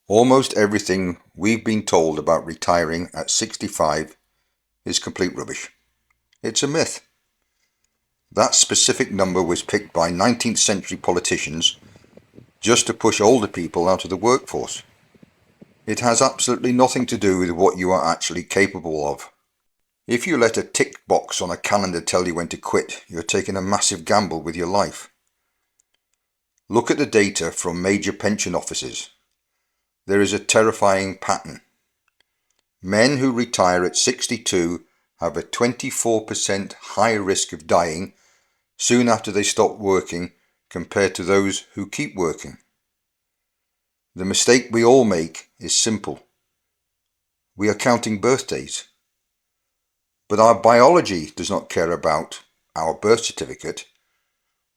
Almost everything we've been told about retiring at 65 is complete rubbish. It's a myth. That specific number was picked by 19th century politicians just to push older people out of the workforce. It has absolutely nothing to do with what you are actually capable of. If you let a tick box on a calendar tell you when to quit, you're taking a massive gamble with your life. Look at the data from major pension offices. There is a terrifying pattern. Men who retire at 62 have a 24% higher risk of dying soon after they stop working compared to those who keep working. The mistake we all make is simple. We are counting birthdays. But our biology does not care about our birth certificate.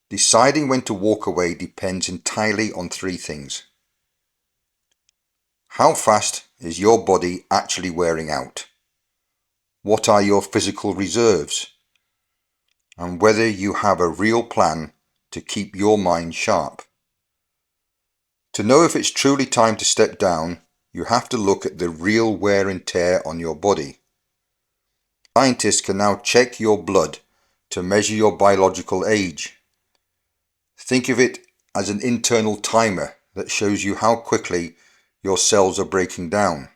Deciding when to walk away depends entirely on three things. How fast is your body actually wearing out? What are your physical reserves? And whether you have a real plan to keep your mind sharp. To know if it's truly time to step down, you have to look at the real wear and tear on your body. Scientists can now check your blood to measure your biological age. Think of it as an internal timer that shows you how quickly your cells are breaking down.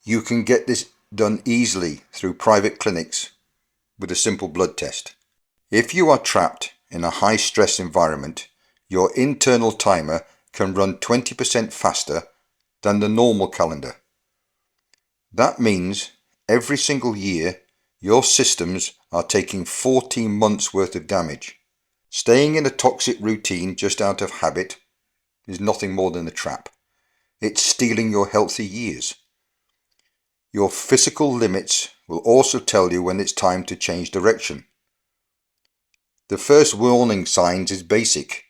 You can get this done easily through private clinics with a simple blood test. If you are trapped in a high-stress environment, your internal timer can run 20% faster than the normal calendar. That means every single year, your systems are taking 14 months worth of damage. Staying in a toxic routine just out of habit is nothing more than a trap. It's stealing your healthy years. Your physical limits will also tell you when it's time to change direction. The first warning signs is basic.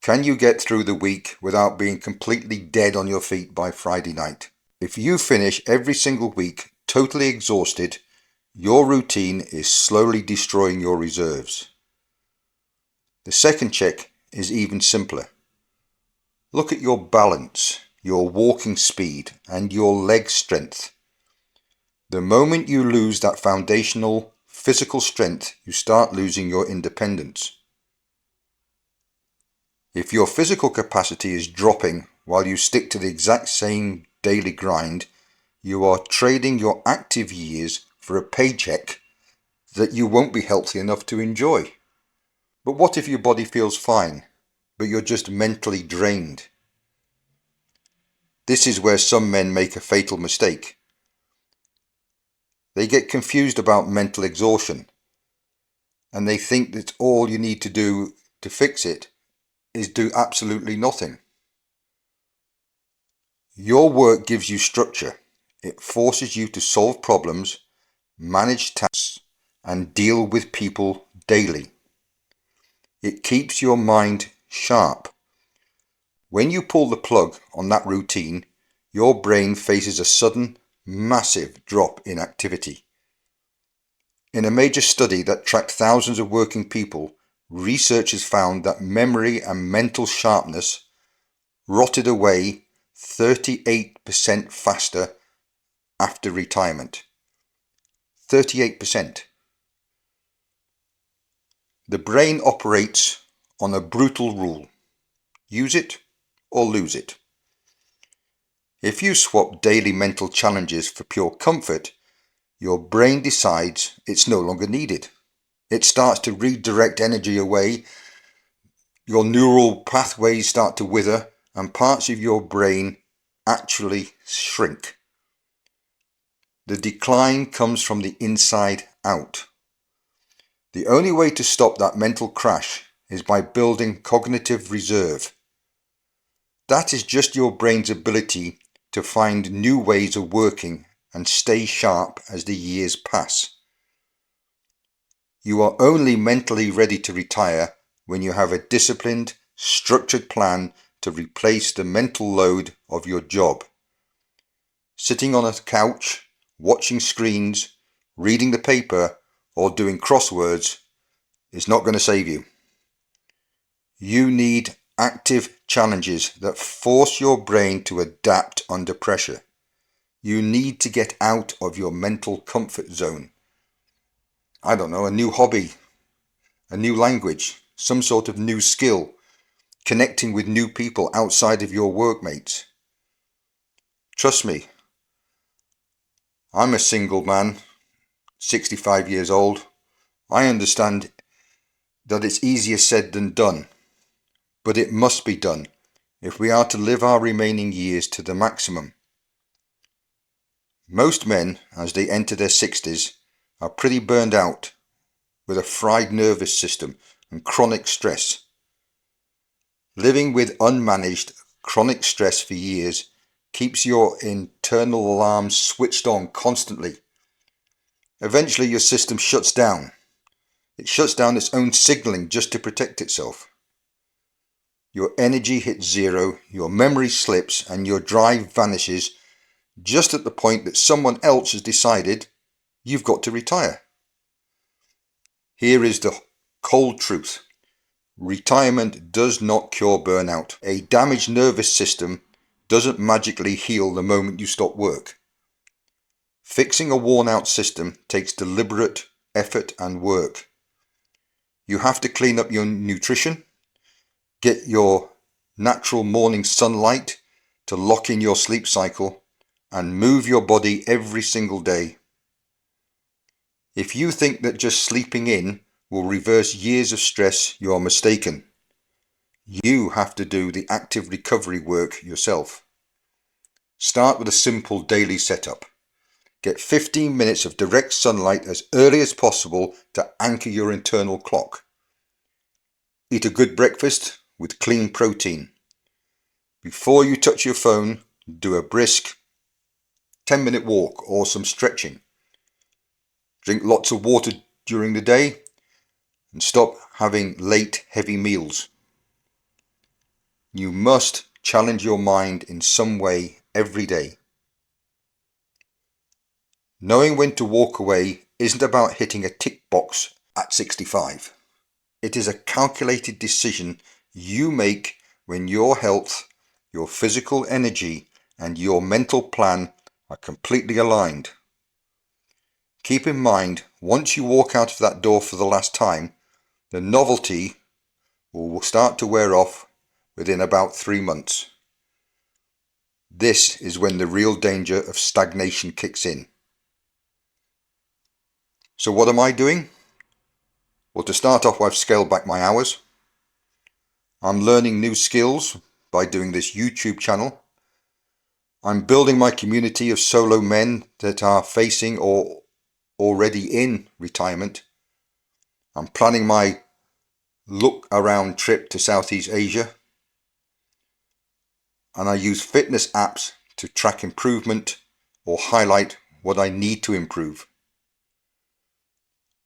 Can you get through the week without being completely dead on your feet by Friday night? If you finish every single week totally exhausted, your routine is slowly destroying your reserves. The second check is even simpler. Look at your balance, your walking speed, and your leg strength. The moment you lose that foundational physical strength, you start losing your independence. If your physical capacity is dropping while you stick to the exact same daily grind, you are trading your active years for a paycheck that you won't be healthy enough to enjoy. But what if your body feels fine, but you're just mentally drained? This is where some men make a fatal mistake. They get confused about mental exhaustion, and they think that all you need to do to fix it is do absolutely nothing. Your work gives you structure. It forces you to solve problems, manage tasks, and deal with people daily. It keeps your mind sharp. When you pull the plug on that routine, your brain faces a sudden, massive drop in activity. In a major study that tracked thousands of working people, researchers found that memory and mental sharpness rotted away 38% faster after retirement. 38%. The brain operates on a brutal rule. Use it or lose it. If you swap daily mental challenges for pure comfort, your brain decides it's no longer needed. It starts to redirect energy away, your neural pathways start to wither, and parts of your brain actually shrink. The decline comes from the inside out. The only way to stop that mental crash is by building cognitive reserve. That is just your brain's ability to find new ways of working and stay sharp as the years pass. You are only mentally ready to retire when you have a disciplined, structured plan to replace the mental load of your job. Sitting on a couch, watching screens, reading the paper, or doing crosswords is not going to save you. You need active challenges that force your brain to adapt under pressure. You need to get out of your mental comfort zone. I don't know, a new hobby, a new language, some sort of new skill, connecting with new people outside of your workmates. Trust me, I'm a single man, 65 years old. I understand that it's easier said than done, but it must be done if we are to live our remaining years to the maximum. Most men, as they enter their 60s, are pretty burned out with a fried nervous system and chronic stress. Living with unmanaged chronic stress for years keeps your internal alarms switched on constantly. Eventually your system shuts down. It shuts down its own signaling just to protect itself. Your energy hits zero, your memory slips, and your drive vanishes just at the point that someone else has decided you've got to retire. Here is the cold truth. Retirement does not cure burnout. A damaged nervous system doesn't magically heal the moment you stop work. Fixing a worn-out system takes deliberate effort and work. You have to clean up your nutrition, get your natural morning sunlight to lock in your sleep cycle, and move your body every single day. If you think that just sleeping in will reverse years of stress, you are mistaken. You have to do the active recovery work yourself. Start with a simple daily setup. Get 15 minutes of direct sunlight as early as possible to anchor your internal clock. Eat a good breakfast with clean protein. Before you touch your phone, do a brisk 10-minute walk or some stretching. Drink lots of water during the day and stop having late, heavy meals. You must challenge your mind in some way every day. Knowing when to walk away isn't about hitting a tick box at 65. It is a calculated decision you make when your health, your physical energy, and your mental plan are completely aligned. Keep in mind, once you walk out of that door for the last time, the novelty will start to wear off within about 3 months. This is when the real danger of stagnation kicks in. So what am I doing? Well, to start off, I've scaled back my hours. I'm learning new skills by doing this YouTube channel. I'm building my community of solo men that are facing or already in retirement. I'm planning my look around trip to Southeast Asia. And I use fitness apps to track improvement or highlight what I need to improve.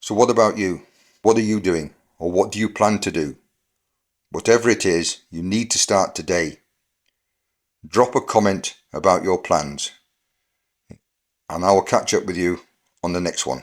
So what about you? What are you doing? Or what do you plan to do? Whatever it is, you need to start today. Drop a comment about your plans, and I will catch up with you on the next one.